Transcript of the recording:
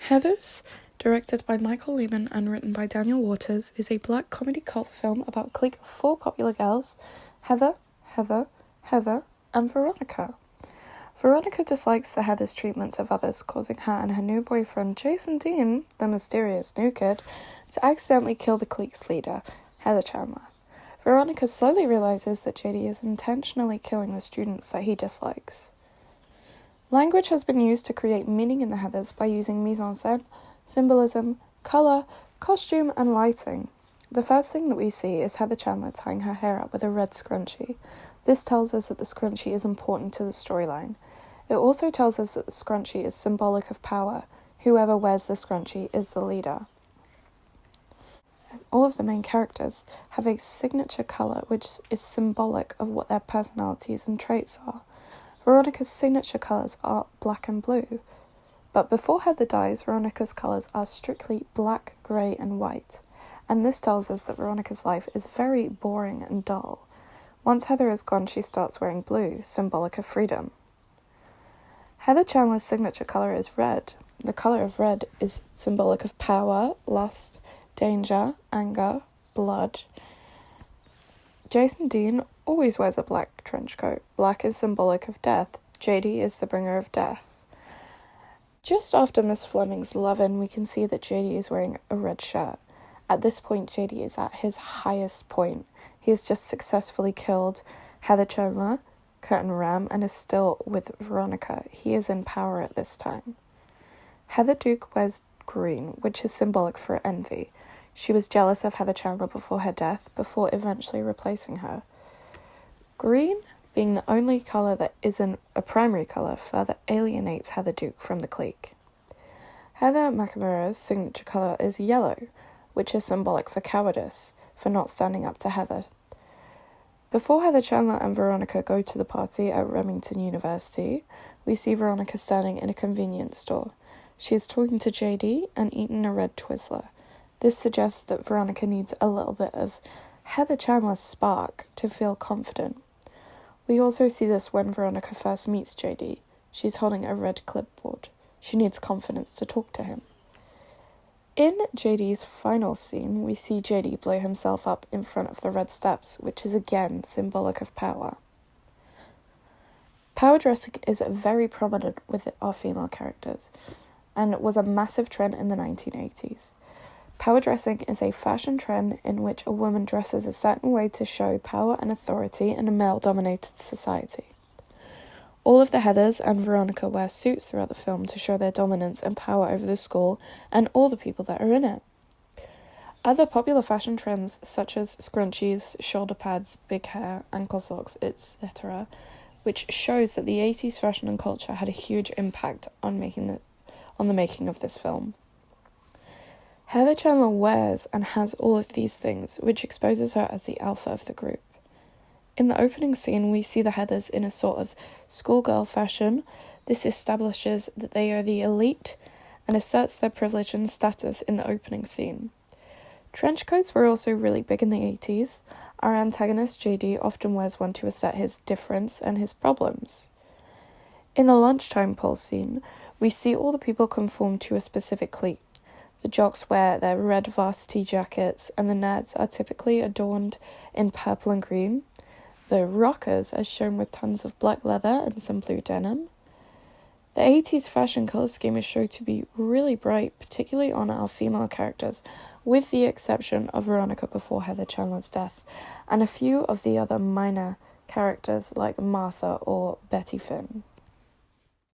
Heathers, directed by Michael Lehman and written by Daniel Waters, is a black comedy cult film about a clique of four popular girls, Heather, and Veronica. Veronica dislikes the Heather's treatments of others, causing her and her new boyfriend, Jason Dean, the mysterious new kid, to accidentally kill the clique's leader, Heather Chandler. Veronica slowly realizes that JD is intentionally killing the students that he dislikes. Language has been used to create meaning in the Heathers by using mise-en-scène, symbolism, colour, costume, and lighting. The first thing that we see is Heather Chandler tying her hair up with a red scrunchie. This tells us that the scrunchie is important to the storyline. It also tells us that the scrunchie is symbolic of power. Whoever wears the scrunchie is the leader. All of the main characters have a signature colour which is symbolic of what their personalities and traits are. Veronica's signature colours are black and blue, but before Heather dies, Veronica's colours are strictly black, grey and white, and this tells us that Veronica's life is very boring and dull. Once Heather is gone, she starts wearing blue, symbolic of freedom. Heather Chandler's signature colour is red. The colour of red is symbolic of power, lust, danger, anger, blood. Jason Dean always wears a black trench coat. Black is symbolic of death. JD is the bringer of death. Just after Miss Fleming's love-in, we can see that JD is wearing a red shirt. At this point, JD is at his highest point. He has just successfully killed Heather Chandler, Curtin Ram, and is still with Veronica. He is in power at this time. Heather Duke wears green, which is symbolic for envy. She was jealous of Heather Chandler before her death, before eventually replacing her. Green, being the only colour that isn't a primary colour, further alienates Heather Duke from the clique. Heather Nakamura's signature colour is yellow, which is symbolic for cowardice, for not standing up to Heather. Before Heather Chandler and Veronica go to the party at Remington University, we see Veronica standing in a convenience store. She is talking to JD and eating a red Twizzler. This suggests that Veronica needs a little bit of Heather Chandler's spark to feel confident. We also see this when Veronica first meets JD. She's holding a red clipboard. She needs confidence to talk to him. In JD's final scene, we see JD blow himself up in front of the red steps, which is again symbolic of power. Power dressing is very prominent with our female characters, and was a massive trend in the 1980s. Power dressing is a fashion trend in which a woman dresses a certain way to show power and authority in a male-dominated society. All of the Heathers and Veronica wear suits throughout the film to show their dominance and power over the school and all the people that are in it. Other popular fashion trends such as scrunchies, shoulder pads, big hair, ankle socks, etc., which shows that the 80s fashion and culture had a huge impact on the making of this film. Heather Chandler wears and has all of these things, which exposes her as the alpha of the group. In the opening scene, we see the Heathers in a sort of schoolgirl fashion. This establishes that they are the elite and asserts their privilege and status in the opening scene. Trench coats were also really big in the 80s. Our antagonist, JD, often wears one to assert his difference and his problems. In the lunchtime pole scene, we see all the people conform to a specific clique. The jocks wear their red varsity jackets, and the nerds are typically adorned in purple and green. The rockers are shown with tons of black leather and some blue denim. The 80s fashion colour scheme is shown to be really bright, particularly on our female characters, with the exception of Veronica before Heather Chandler's death, and a few of the other minor characters like Martha or Betty Finn.